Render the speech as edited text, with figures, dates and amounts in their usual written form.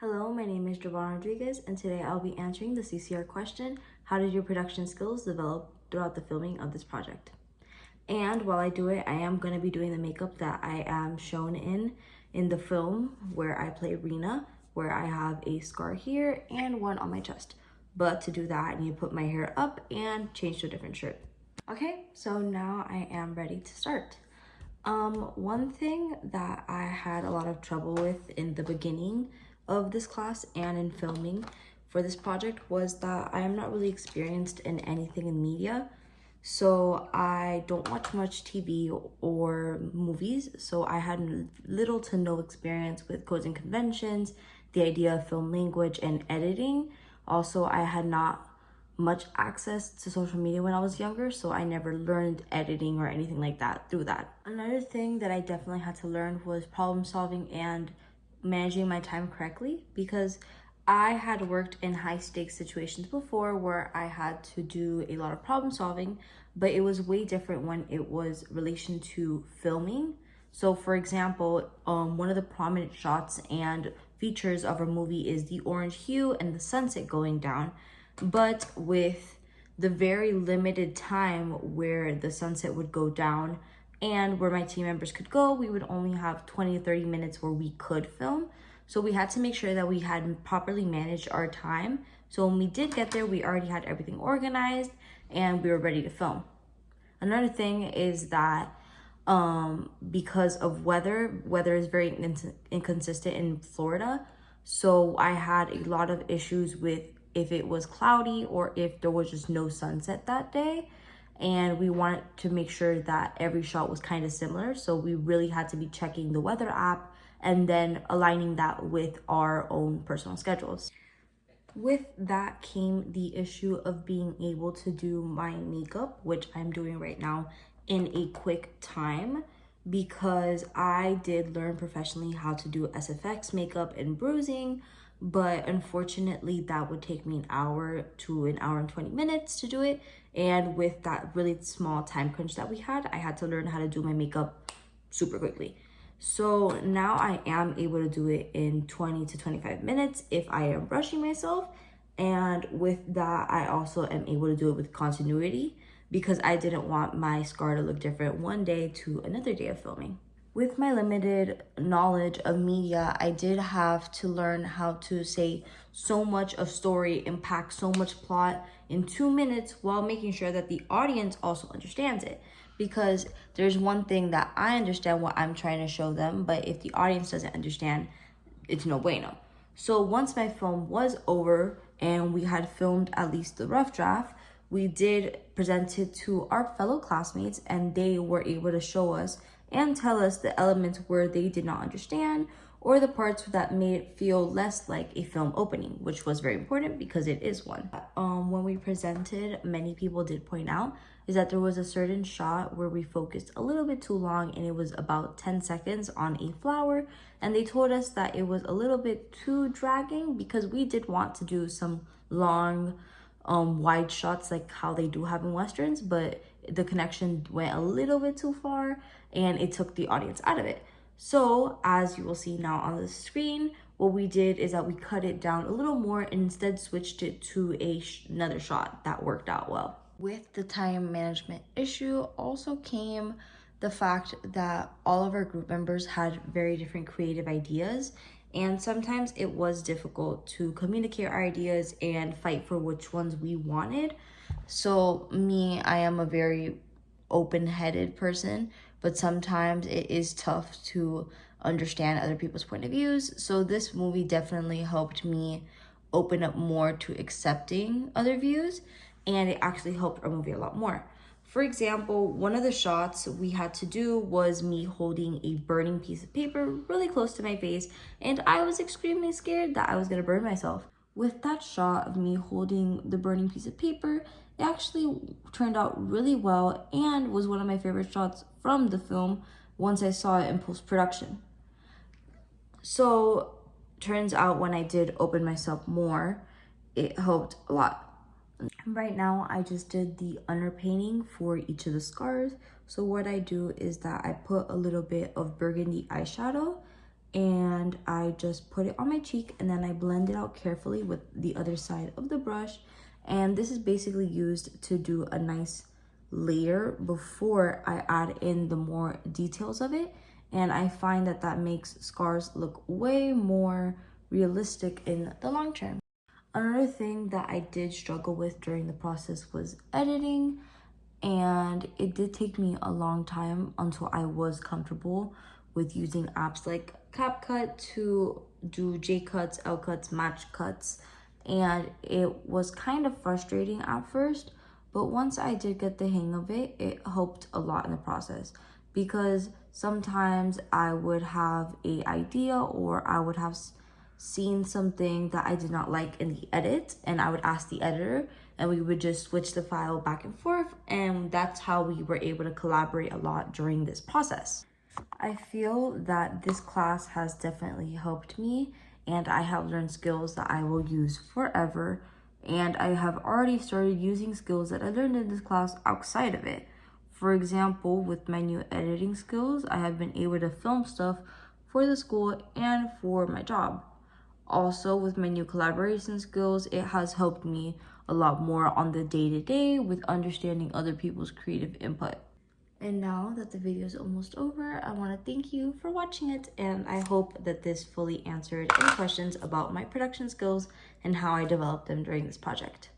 Hello, my name is Rodriguez, and today I'll be answering the CCR question, how did your production skills develop throughout the filming of this project? And while I do it, I am going to be doing the makeup that I am shown in the film where I play Rena, where I have a scar here and one on my chest. But to do that, I need to put my hair up and change to a different shirt. Okay, so now I am ready to start. One thing that I had a lot of trouble with in the beginning of this class and in filming for this project was that I am not really experienced in anything in media. So I don't watch much TV or movies. So I had little to no experience with codes and conventions, the idea of film language and editing. Also, I had not much access to social media when I was younger, so I never learned editing or anything like that through that. Another thing that I definitely had to learn was problem solving and managing my time correctly, because I had worked in high stakes situations before where I had to do a lot of problem solving, but it was way different when it was relation to filming. So for example, one of the prominent shots and features of a movie is the orange hue and the sunset going down. But with the very limited time where the sunset would go down and where my team members could go, we would only have 20 to 30 minutes where we could film. So we had to make sure that we had properly managed our time. So when we did get there, we already had everything organized and we were ready to film. Another thing is that because of weather is very inconsistent in Florida. So I had a lot of issues with if it was cloudy or if there was just no sunset that day. And we wanted to make sure that every shot was kind of similar. So we really had to be checking the weather app and then aligning that with our own personal schedules. With that came the issue of being able to do my makeup, which I'm doing right now in a quick time, because I did learn professionally how to do SFX makeup and bruising, but unfortunately that would take me an hour to an hour and 20 minutes to do it. And with that really small time crunch that we had, I had to learn how to do my makeup super quickly. So now I am able to do it in 20 to 25 minutes if I am rushing myself. And with that, I also am able to do it with continuity because I didn't want my scar to look different one day to another day of filming. With my limited knowledge of media, I did have to learn how to say so much of story and pack so much plot in 2 minutes while making sure that the audience also understands it. Because there's one thing that I understand what I'm trying to show them, but if the audience doesn't understand, it's no bueno. So once my film was over and we had filmed at least the rough draft, we did present it to our fellow classmates and they were able to show us and tell us the elements where they did not understand or the parts that made it feel less like a film opening, which was very important because it is one. When we presented, many people did point out is that there was a certain shot where we focused a little bit too long and it was about 10 seconds on a flower, and they told us that it was a little bit too dragging because we did want to do some long wide shots like how they do have in westerns, but the connection went a little bit too far and it took the audience out of it. So as you will see now on the screen, what we did is that we cut it down a little more and instead switched it to another shot that worked out well. With the time management issue also came the fact that all of our group members had very different creative ideas, and sometimes it was difficult to communicate our ideas and fight for which ones we wanted. So me, I am a very open-headed person, but sometimes it is tough to understand other people's point of views. So this movie definitely helped me open up more to accepting other views, and it actually helped our movie a lot more. For example, one of the shots we had to do was me holding a burning piece of paper really close to my face, and I was extremely scared that I was gonna burn myself. With that shot of me holding the burning piece of paper, it actually turned out really well and was one of my favorite shots from the film once I saw it in post-production. So turns out when I did open myself more, it helped a lot. Right now, I just did the underpainting for each of the scars. So what I do is that I put a little bit of burgundy eyeshadow and I just put it on my cheek, and then I blend it out carefully with the other side of the brush. And this is basically used to do a nice layer before I add in the more details of it. And I find that that makes scars look way more realistic in the long term. Another thing that I did struggle with during the process was editing, and it did take me a long time until I was comfortable with using apps like CapCut to do J cuts, L cuts, match cuts, and it was kind of frustrating at first, but once I did get the hang of it, it helped a lot in the process, because sometimes I would have an idea, or I would have seen something that I did not like in the edit, and I would ask the editor, and we would just switch the file back and forth, and that's how we were able to collaborate a lot during this process. I feel that this class has definitely helped me, and I have learned skills that I will use forever, and I have already started using skills that I learned in this class outside of it. For example, with my new editing skills, I have been able to film stuff for the school and for my job. Also, with my new collaboration skills, it has helped me a lot more on the day-to-day with understanding other people's creative input. And now that the video is almost over, I want to thank you for watching it, and I hope that this fully answered any questions about my production skills and how I developed them during this project.